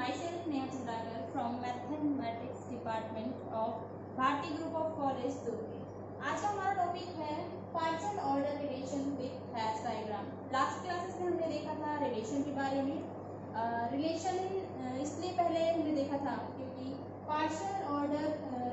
myself Neha Chandrakar from Mathematics Department of Bharti Group of College Durg. आज का हमारा topic है partial order relation with hash diagram. Last classes में हमने देखा था रिलेशन के बारे में। रिलेशन इसलिए पहले हमने देखा था क्योंकि पार्शियल ऑर्डर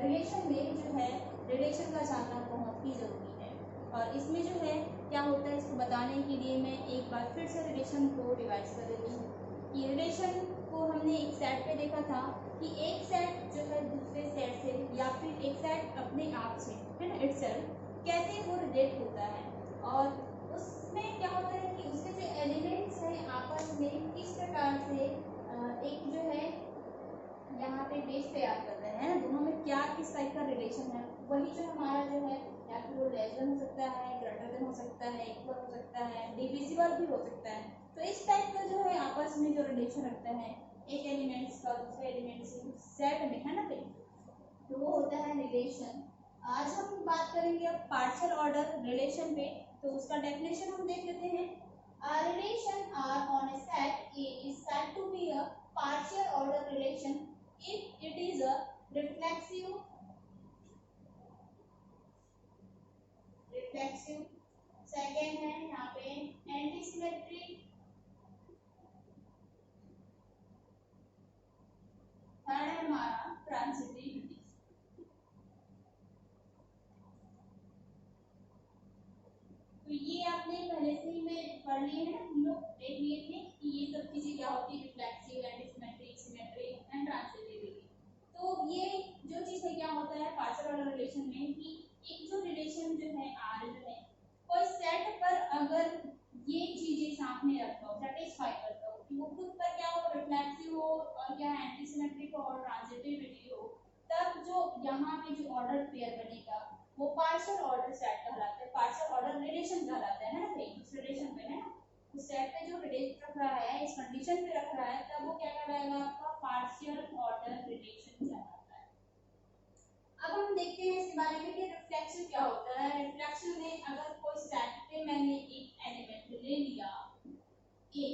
रिलेशन में जो है रिलेशन का जानना बहुत ही ज़रूरी है। और इसमें जो है क्या होता है इसको बताने के लिए मैं एक बार फिर से रिलेशन को रिवाइज कर देती हूँ कि रिलेशन को हमने एक सेट पे देखा था कि एक सेट जो है दूसरे सेट से या फिर एक सेट अपने आप से है ना इटसेल्फ कैसे वो रिलेट होता है और उसमें क्या होता है कि उसके जो एलिमेंट्स हैं आपस में किस प्रकार से एक जो है यहाँ पे बेस तैयार कर रहे हैं ना, दोनों में क्या किस टाइप का रिलेशन है। वही जो हमारा जो है या फिर वो लेस देन हो सकता है, ग्रेटर देन हो सकता है, इक्वल हो सकता है, डिविजिबल भी हो सकता है। तो इस टाइप का जो है आपस में जो रिलेशन रखता है एक एलिमेंट्स का दूसरे एलिमेंट से सेट में है ना भाई, तो वो होता है रिलेशन। आज हम बात करेंगे अब पार्शियल ऑर्डर रिलेशन पे। तो उसका डेफिनेशन हम देख लेते हैं। A relation R on a set A is said to be a partial order relation if it is a reflexive second है यहाँ पे एंटीसिमेट्रिक, थर्ड है हमारा ट्रांजिटिविटी। तो ये आपने पहले से ही मैं पढ़ लिए हैं ना, हम लोग देख लिए थे कि ये सब चीजें क्या होती है, reflexive, antisymmetric, symmetric and transitivity. तो ये जो चीज है क्या होता है पार्शियल ऑर्डर रिलेशन में कि एक जो रिलेशन जो है आर जो है कोई सेट पर अगर ये चीजें सामने रखता हो, सेटिस्फाई करता हो कि वो खुद पर क्या हो, रिफ्लेक्सिव हो और क्या एंटीसिमेट्रिक हो और ट्रांजिटिविटी हो, तब जो यहाँ पे जो ऑर्डर पेयर बनेगा वो पार्शियल ऑर्डर सेट कहलाता है, पार्शियल ऑर्डर रिलेशन कहलाता है ना भाई। उस रिलेशन पे है ना, उस सेट पे जो रिलेशन रख रहा है, इस कंडीशन पे रख रहा है, तब वो क्या कहलाएगा आपका पार्शियल ऑर्डर रिलेशन कहलाता है। अब हम देखते हैं इसके बारे में कि रिफ्लेक्सिव क्या होता है। रिफ्लेक्सिव में अगर कोई सेट पे मैंने एक एलिमेंट ले लिया ए,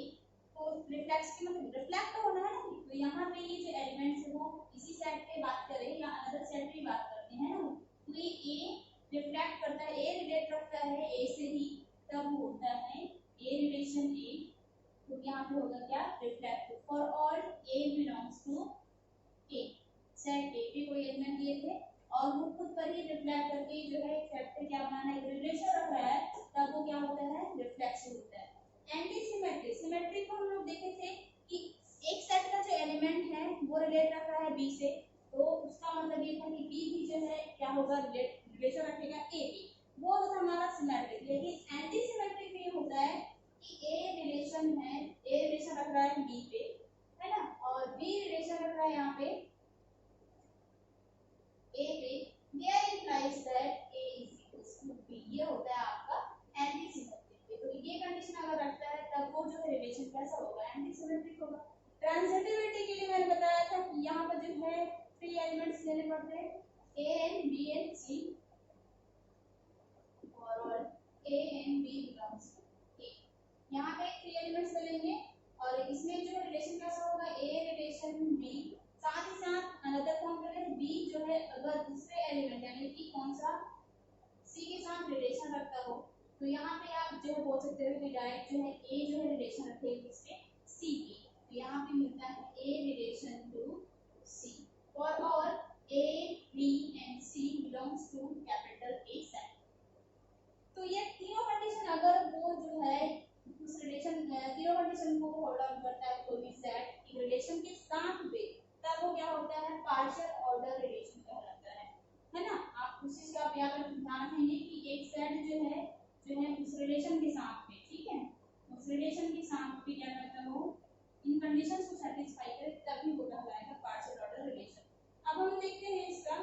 तो रिफ्लेक्स की मतलब रिफ्लेक्ट होना है ना, तो यहाँ पे ये जो एलिमेंट्स है वो इसी सेट पे बात करें या अदर सेट पे बात करते हैं ना, तो ये ए रिफ्लेक्ट करता है, ए रिलेट रखता है ए से ही, तब होता है ए रिलेशन ए। तो यहाँ पे होगा क्या, reflective. For all A belongs to A, set A पे कोई एलिमेंट दिए थे और वो खुद पर ही रिफ्लेक्ट करके जो है सेट पे क्या बनाना है, रिलेशन रख रहा है, तब वो क्या होता है, रिफ्लेक्सिव होता है। एंटीसिमेट्रिक, सिमेट्रिक को हम लोग देखे थे कि एक सेट का जो एलिमेंट है वो रिलेट रख रहा है बी से, तो उसका मतलब ये था कि बी भी जो है क्या होगा, रिलेशन रखेगा ए पे, वो होता हमारा सिमेट्रिक। लेकिन एंटीसिमेट्रिक में होता है कि ए रिलेशन है, ए रिलेशन रख रहा है बी पे है ना, और बी रिलेशन रख रहा है यहाँ पे ए पे, there implies that A is equals to B, ये होता है आपका एंटीसिमेट्रिक। तो ये कंडीशन अगर रखता है तब वो जो है रिलेशन कैसा होगा, एंटीसिमेट्रिक होगा। ट्रांजिटिविटी के लिए मैंने बताया था कि यहाँ पर जो है 3 एलिमेंट्स लेने पड़ते हैं, A N B N C, और A N B belongs to ए। यहाँ पे 3 एलिमेंट्स लेंगे और इसमें जो रिलेशन कैसा होगा, ए रिलेशन बी, साथ ही साथ अनदर फॉर्म करें बी जो है अगर दूसरे एलिमेंट यानी कि कौन सा सी के साथ रिलेशन रखता हो, तो यहाँ पे आप जो है बोल सकते हो कि डायरेक्ट जो है ए जो है रिलेशन रखेगा किसके, सी के, तो यहाँ पे मिलता है A relation to C. For all A B and C belongs to capital A set. तो ये तीनों कंडीशन अगर वो जो है उस रिलेशन तीनों कंडीशन को होल्ड ऑन करता है कोई भी सेट एक रिलेशन के साथ में, तब वो क्या होता है, पार्शियल ऑर्डर रिलेशन कहलाता है ना। आप उस चीज का आप यहाँ पर ध्यान रखेंगे कि एक सेट जो है उस रिलेशन के साथ में, ठीक है, उस रिलेशन के साथ में क्या करता हो, इन कंडीशंस को सेटिस्फाई करे तभी वो कहलाएगा पार्शियल ऑर्डर रिलेशन। अब हम देखते हैं इसका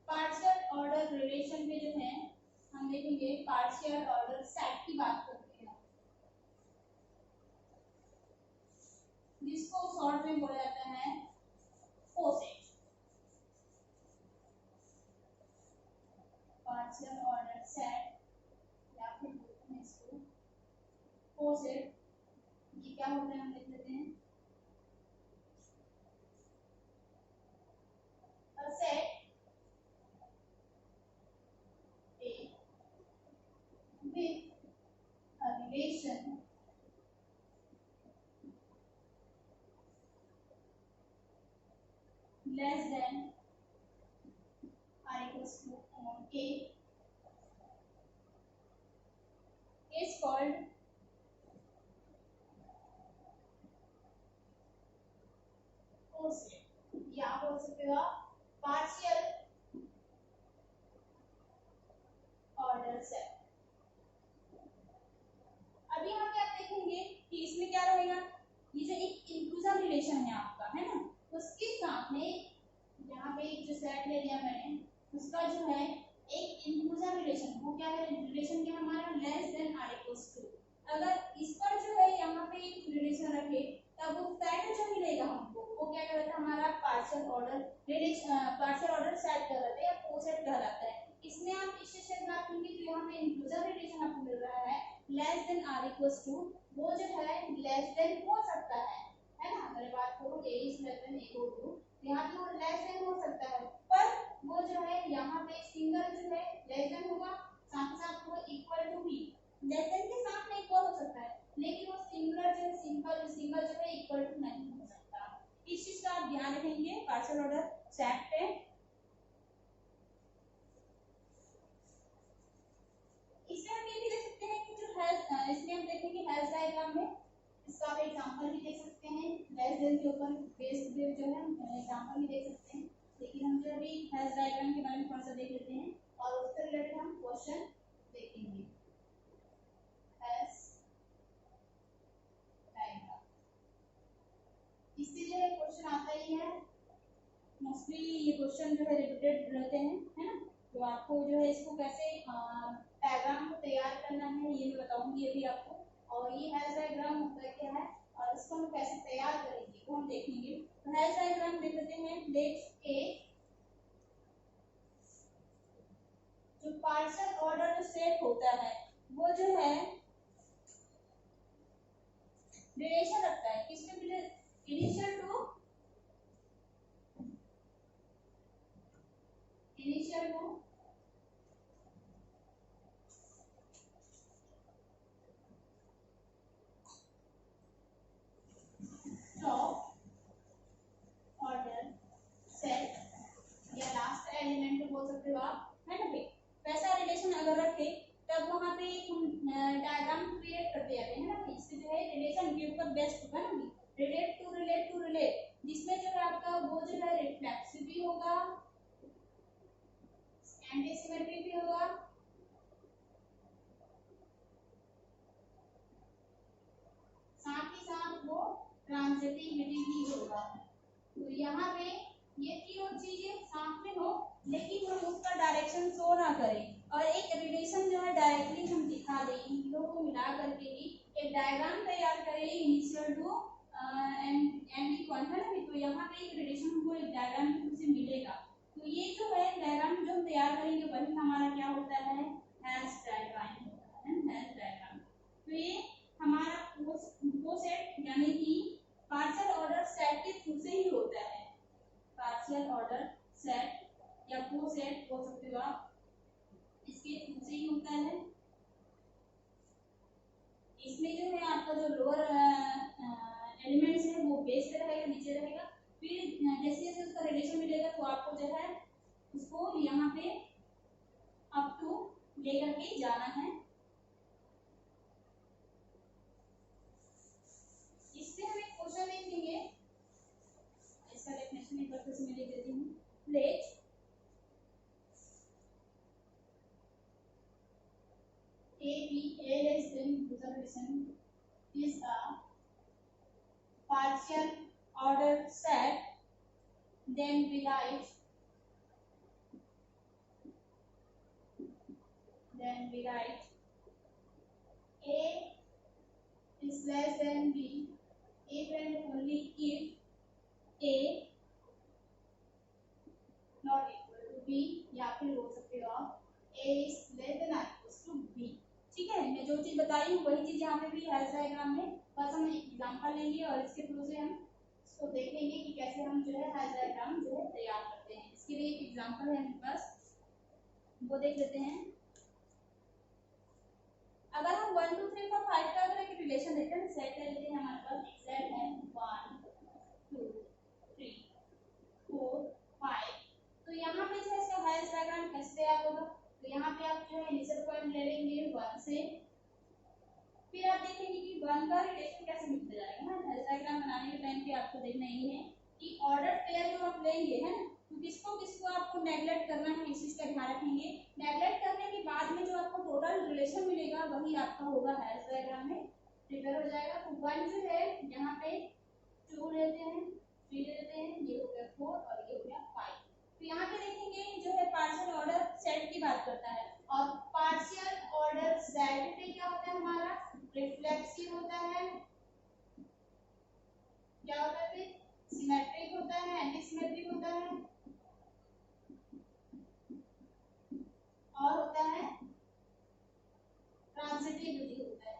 पार्शियल ऑर्डर रिलेशन में जो है हम देखेंगे पार्शियल ऑर्डर सेट की बात करते हैं, जिसको शॉर्ट में बोला जाता है कोसेट। पार्शियल ऑर्डर सेट या फिर बोलते हैं इसको कोसेट। क्या होता है हम लिख लेते हैं a set A with a relation less than or equals to A is called coset, या बोल सकते हो पार्शियल ऑर्डर सेट। अभी हम क्या देखेंगे कि इसमें क्या रहेगा, ये जो एक इंक्लूसिव रिलेशन है आपका, है ना, उसके साथ में यहाँ पे एक जो सेट ले लिया मैंने, उसका जो है एक इंक्लूसिव रिलेशन, वो क्या है, रिलेशन क्या हमारा less than or equals to. अगर इस पर जो है यहाँ पे एक रिलेशन रखे तब वो सेट जो मिलेगा हमको वो क्या कहलाता है, हमारा partial order relation, partial order set कहलाता है या कोसेट कहलाता है। इसमें आप इससे सेट रखेंगे तो यहाँ पे इंक्लूसिव रिलेशन आपको मिल रहा है less than or equals to, वो जो है लेस देन हो सकता है ना, अगर बात करो a is less than a हो तो यहाँ पे वो लेस देन हो सकता है, पर वो जो है यहाँ पे सिंगल जो है लेस देन होगा, साथ ही साथ वो इक्वल टू भी, लेस देन के साथ में इक्वल हो सकता है, लेकिन वो सिंगुलर जो है सिंगल जो है इक्वल टू नहीं हो सकता। इस चीज का आप ध्यान रखेंगे पार्शियल ऑर्डर सेट पे। इसमें हम ये भी देख सकते हैं कि जो है इसमें हम देखेंगे हेल्थ डायग्राम में इसका आप एग्जांपल भी देख सकते हैं, लेस देन के ऊपर बेस्ड जो है हम एग्जांपल भी देख सकते हैं, लेकिन हम जो अभी हेल्थ डायग्राम के बारे में थोड़ा सा देख लेते हैं और उससे रिलेटेड हम क्वेश्चन देखेंगे। हेल्थ डायग्राम इससे जो है क्वेश्चन आता ही है, मोस्टली ये क्वेश्चन जो है रिपीटेड रहते हैं, है ना, तो आपको जो है इसको कैसे डायग्राम को तैयार करना है ये मैं बताऊंगी अभी आपको, और ये हेल्थ डायग्राम होता क्या है और इसको हम कैसे तैयार करेंगे वो हम देखेंगे। तो हेल्थ डायग्राम देख लेते हैं। लेट ए जो पार्शियल ऑर्डर जो सेट होता है वो जो है रिलेशन रखता है किसके, initial to top order set या लास्ट एलिमेंट बोल सकते हो आप, है ना भाई, वैसा रिलेशन अगर रखे तब वहां पे एक डायग्राम क्रिएट करते जाते हैं ना, इससे जो है रिलेशन के ऊपर बेस्ड होगा ना, रिलेट टू रिलेट जिसमें जो है आपका वो जो है रिफ्लेक्सिव भी होगा, एंटी सिमेट्रिक भी होगा, साथ ही साथ वो ट्रांजिटिविटी भी होगा। तो यहाँ पे ये तीनों चीजें साथ में हो लेकिन हम उसका डायरेक्शन शो ना करें और एक रिलेशन जो है डायरेक्टली हम दिखा दें, इन तीनों को मिला करके ही एक डायग्राम तैयार करें इनिशियल टू एंड इक्वल, है ना, तो यहाँ पे एक रिलेशन हमको एक डायग्राम से मिलेगा। तो ये जो है डायग्राम जो हम तैयार करेंगे वही हमारा क्या होता है, हेल्थ डायग्राम होता है, हेल्थ डायग्राम। तो ये हमारा कोसेट यानी कि पार्शियल ऑर्डर सेट के थ्रू से ही होता है, पार्शियल ऑर्डर सेट या कोसेट बोल सकते हो आप, इसके थ्रू से ही होता है। इसमें जो है आपका जो लोअर एलिमेंट्स है वो बेस पे रहेगा, नीचे रहेगा, फिर जैसे जैसे उसका रिलेशन मिलेगा तो आपको जो है उसको यहाँ पे अप टू लेकर के जाना है। इससे हम एक क्वेश्चन देखेंगे, इसका डेफिनेशन एक बार फिर से मैं लिख देती हूँ। Let A B A less than resolution is a partial order set, then we write A is less than B if and only if A not equal to B, या फिर बोल सकते हो आप A is less than or equals to B। ठीक ठीक है, मैं जो चीज बताई हूँ वही चीज यहाँ पे भी हैश डायग्राम में, बस हम एग्जांपल लेंगे और इसके थ्रू से हम इसको देखेंगे कि कैसे हम जो है हैश डायग्राम जो है तैयार करते हैं। इसके लिए एक एग्जांपल है हमारे पास, वो देख लेते हैं। अगर हम 1 2 3 4 5 का अगर एक रिलेशन देखते हैं, सेट ले लेते हैं, हमारे पास सेट है 1 2 3 4 5। तो यहाँ पे जो है इसका हैश डायग्राम कैसे तैयार होगा, तो यहाँ पे आप जो है इनिशियल पॉइंट ले लेंगे 1 से, फिर आप देखेंगे कि 1 का रिलेशन कैसे मिलता जाएगा ना। हैश डायग्राम बनाने के टाइम पे आपको देखना ही है कि ऑर्डर पेयर जो आप लेंगे है ना, तो किसको किसको आपको नेगलेक्ट करना है, इस चीज का ध्यान रखेंगे। नेगलेक्ट करने के बाद में जो आपको टोटल रिलेशन मिलेगा वही आपका होगा हैश डायग्राम में प्रिपेयर हो जाएगा। तो 1 जो है यहाँ पे 2 लेते हैं, 3 लेते हैं, ये हो गया 4 और ये हो गया 5। तो यहाँ पे देखेंगे जो है पार्शियल ऑर्डर सेट की बात करता है, और पार्शियल ऑर्डर सेट पे क्या होता है हमारा, रिफ्लेक्सिव होता है, क्या होता है, फिर सिमेट्रिक होता है, एंटी सिमेट्रिक होता है, और होता है ट्रांजिटिविटी होता है।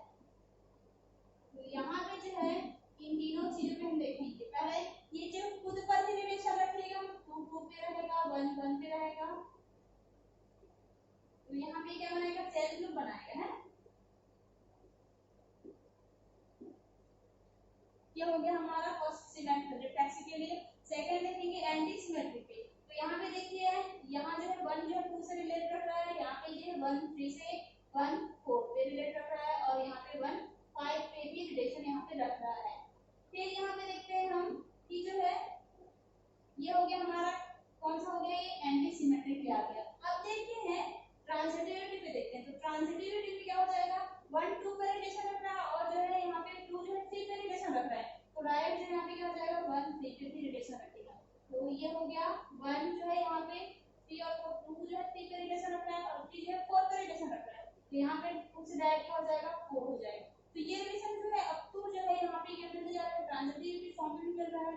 तो यहाँ पे जो है इन तीनों चीजों पे हम देखेंगे। पहले ये जो खुद पर ही रिलेशन रखेगा, 2 2 पे रहेगा, 1 1 पे रहेगा। तो यहाँ पे क्या बनाएगा, सेल्फ लूप बनाएगा है। ये हो गया हमारा फर्स्ट सिमेट्रिक रिफ्लेक्सिव के लिए। सेकंड देखेंगे एंटी सिमेट्रिक पे। तो यहाँ पे देखिए यहाँ जो है 1 जो है 2 से रिलेट रख रहा है, यहाँ पे जो है 1 3 से 1 4 पे रिलेट रख रहा है, और यहाँ पे 1 5 पे भी रिलेशन यहाँ पे रख रहा है। फिर यहाँ पे देखते हैं हम कि जो है ये हो गया हमारा कौन सा हो गया, ये एंटी सिमेट्रिक पे आ गया। अब देखते हैं ट्रांजिटिविटी पे देखते हैं। तो ट्रांजिटिविटी पे क्या हो जाएगा, 1 2 पे रिलेशन रख रहा है, और जो है यहाँ पे 2 जो है 3 पे रिलेशन रख रहा है। तो राइट जो यहाँ पे क्या हो जाएगा, 1 3 पे भी रिलेशन रखेगा। तो ये हो गया 1 जो है यहाँ पे 3 और 4, 2 जो है 3 पे रिलेशन रख रहा है, और 3 जो है 4 पे रिलेशन रख रहा है। तो यहाँ पे 2 से डायरेक्ट क्या हो जाएगा, 4 हो जाएगा। तो ये रिलेशन जो है अब तो जो है यहाँ पे क्या मिल जा रहा है, ट्रांजिटिविटी फॉर्म में मिल रहा है।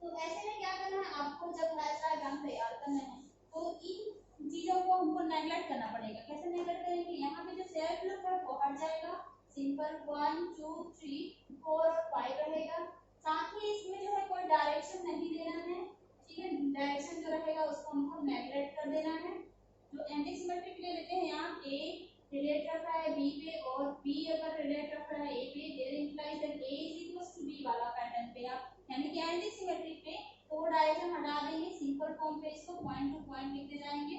तो ऐसे में क्या करना है आपको, जब हैश डायग्राम तैयार करना है तो इन चीजों को हमको नेगलेक्ट करना पड़ेगा। कैसे नेगलेक्ट करेंगे, यहाँ पे जो सेल्फ लूप है वो हट जाएगा, सिंपल 1 2 3 4 और 5 रहेगा। साथ ही इसमें जो है कोई डायरेक्शन नहीं देना है, ठीक है, डायरेक्शन जो रहेगा उसको हमको नेगलेक्ट कर देना है। जो एंटी सिमेट्रिक ले लेते हैं, यहाँ ए रिलेट रख रहा है बी पे, और बी अगर रिलेट रख रहा है ए पे, there implies that A is equal to B वाला पैटर्न पे आप, यानी कि एंटी सिमेट्रिक पे तो डायरेक्शन हटा देंगे, सिंपल फॉर्म पे इसको पॉइंट टू पॉइंट लिखते जाएंगे।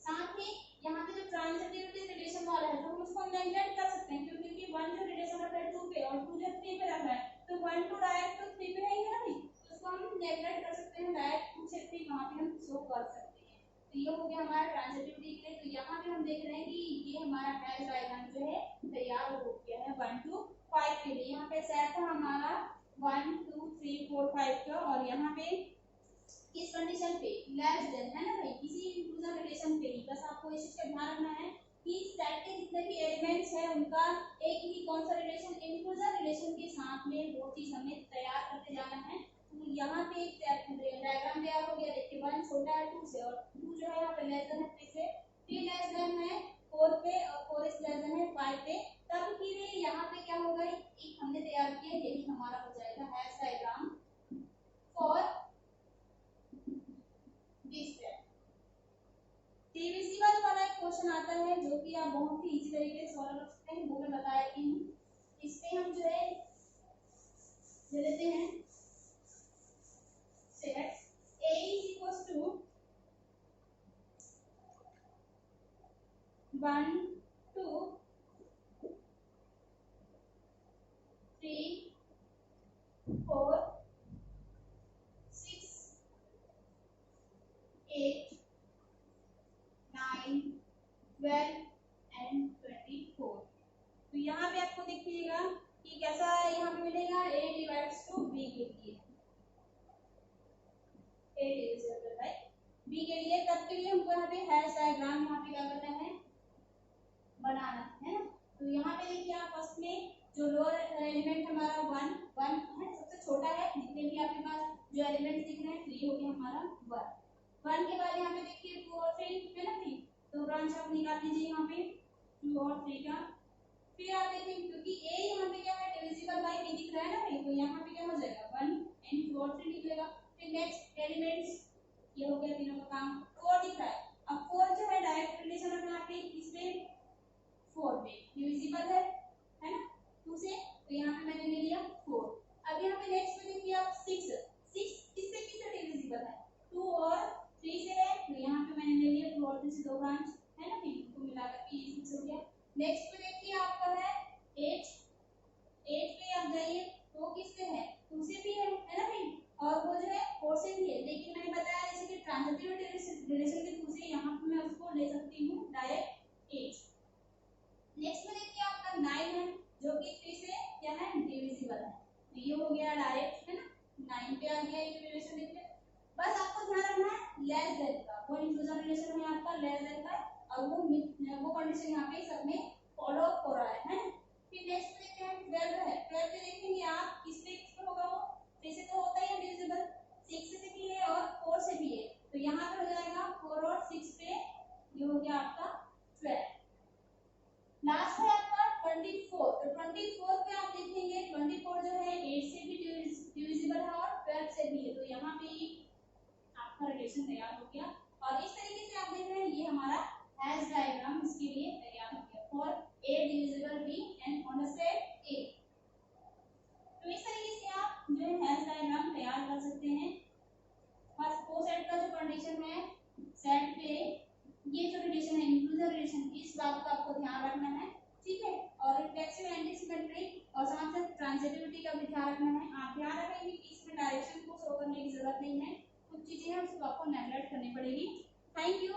साथ ही यहाँ पे जो ट्रांजिटिविटी रिलेशन वाला है तो हम उसको नेगलेक्ट कर सकते हैं, क्योंकि 1 जो रिलेशन रख रहा है 2 पे और 2 जो 3 पे रख रहा है, तो 1 2 डायरेक्ट तो 3 पे रहेगा नहीं, तो उसको हम नेगलेक्ट कर सकते हैं, डायरेक्ट 2 से 3 वहां पे हम शो कर सकते हैं। तो ये हो गया हमारा ट्रांजिटिविटी के लिए। तो यहाँ पे हम देख रहे हैं कि ये हमारा हैश डायग्राम जो है तैयार हो गया है 1 2 5 के लिए। यहाँ पे सेट था हमारा 1 2 3 4 5 का, और यहाँ पे किस कंडीशन पे, लेस देन है ना भाई, किसी इंक्लूजन रिलेशन पे ही। बस आपको इस चीज का ध्यान रखना है कि सेट के जितने भी एलिमेंट्स है उनका एक ही कौन सा रिलेशन, इंक्लूजन रिलेशन के साथ में वो चीज हमें तैयार करते जाना है। तो यहाँ पे एक डायग्राम तैयार हो गया, देखिए 1 छोटा है 2 से, और 2 जो है यहाँ पे लेस देन है 3 से, 3 लेस देन है 4 पे, और 4 इज लेस देन है 5 पे। तब फिर यहाँ पे क्या होगा, एक हमने तैयार किया, यही हमारा हो जाएगा hash diagram for this step. TVC वाला एक क्वेश्चन आता है जो कि आप बहुत ही इजी तरीके से सॉल्व कर सकते हैं, वो मैं बता देती हूँ। इसमें हम जो है ले लेते हैं set A is equals to 1 2 3 4 6 8 9 12 and 24। तो यहाँ पे आपको देखिएगा कि कैसा यहाँ पे मिलेगा, A डिवाइड्स टू B के लिए, A डिविजिबल बाय B के लिए। तब के लिए हमको यहाँ पे हैश डायग्राम यहाँ पे क्या करना है, बनाना है ना। तो यहाँ पे देखिए आप फर्स्ट में जो लोअर एलिमेंट हमारा 1 1 है, सबसे छोटा है, जितने भी आपके पास जो एलिमेंट दिख रहे हैं 3 हो गया हमारा 1 1 के बाद यहाँ पे देखिए 2 और 3 है ना 3, दो ब्रांच आप निकाल लीजिए यहाँ पे 2 और 3 का। फिर आप देखें क्योंकि a यहाँ पे क्या है डिविजिबल बाय b दिख रहा है ना भाई, तो यहाँ पे क्या हो जाएगा 1 एंड 2 और 3 निकलेगा। फिर नेक्स्ट एलिमेंट्स ये हो गया तीनों का काम। 4 दिख रहा है, अब 4 जो है डायरेक्ट रिलेशन रखना आपने किसपे 4 पे, डिविजिबल है ना 2 से, तो यहाँ पे मैंने ले लिया 4। अब यहाँ पे नेक्स्ट में देखिए आप 6 किससे किससे डिविजिबल है 2 और 3 से है, तो यहाँ पे मैंने ले लिया 2 और 3 से दो ब्रांच है ना, फिर इनको मिलाकर के ये 6 हो गया। नेक्स्ट में देखिए आपका है 8 पे आप जाइए तो किससे है 2 से भी है ना भाई, और वो जो है 4 से भी है, लेकिन मैंने बताया जैसे कि ट्रांजिटिव रिलेशन के थ्रू से यहाँ पे मैं उसको ले सकती हूँ डायरेक्ट 8। नेक्स्ट में देखिए आपका 9 है जो कि 3 से क्या है डिविजिबल है, तो ये हो गया डायरेक्ट है ना 9 पे आ गया ये रिलेशन। देखिए बस आपको ध्यान रखना है लेस देन का, वो इंक्लूजन रिलेशन है आपका लेस देन का, और वो कंडीशन यहाँ पे सब में फॉलो हो रहा है ना। फिर नेक्स्ट देखते हैं 12 है, 12 पे देखेंगे आप किस पे होगा, वो 3 से तो होता ही है डिविजिबल, 6 से भी है और 4 से भी है, तो यहाँ पे हो जाएगा 4 और 6 पे ये हो गया आपका 12। लास्ट है आपका 24, तो 24 पे आप देखेंगे 24 जो है 8 से भी डिविजिबल है और 12 से भी है, तो यहाँ पे आपका रिलेशन तैयार हो गया। और इस तरीके से आप देख रहे हैं ये हमारा हैश डायग्राम इसके लिए तैयार हो गया for A divisible B and on a set A। तो इस तरीके से आप जो है हैश डायग्राम तैयार कर सकते हैं। फर्स्ट को सेट का जो कंडीशन है सेट पे ये जो रिलेशन है इंक्लूजन रिलेशन, इस बात का आपको ध्यान रखना है, ठीक है। और रिफ्लेक्सिव एंटी सिमेट्रिक और साथ साथ ट्रांजिटिविटी का भी ध्यान रखना है। आप ध्यान रखेंगे कि इसमें डायरेक्शन को शो करने की जरूरत नहीं है, कुछ चीजें हैं उसको आपको नेगलेक्ट करनी पड़ेगी। Thank you.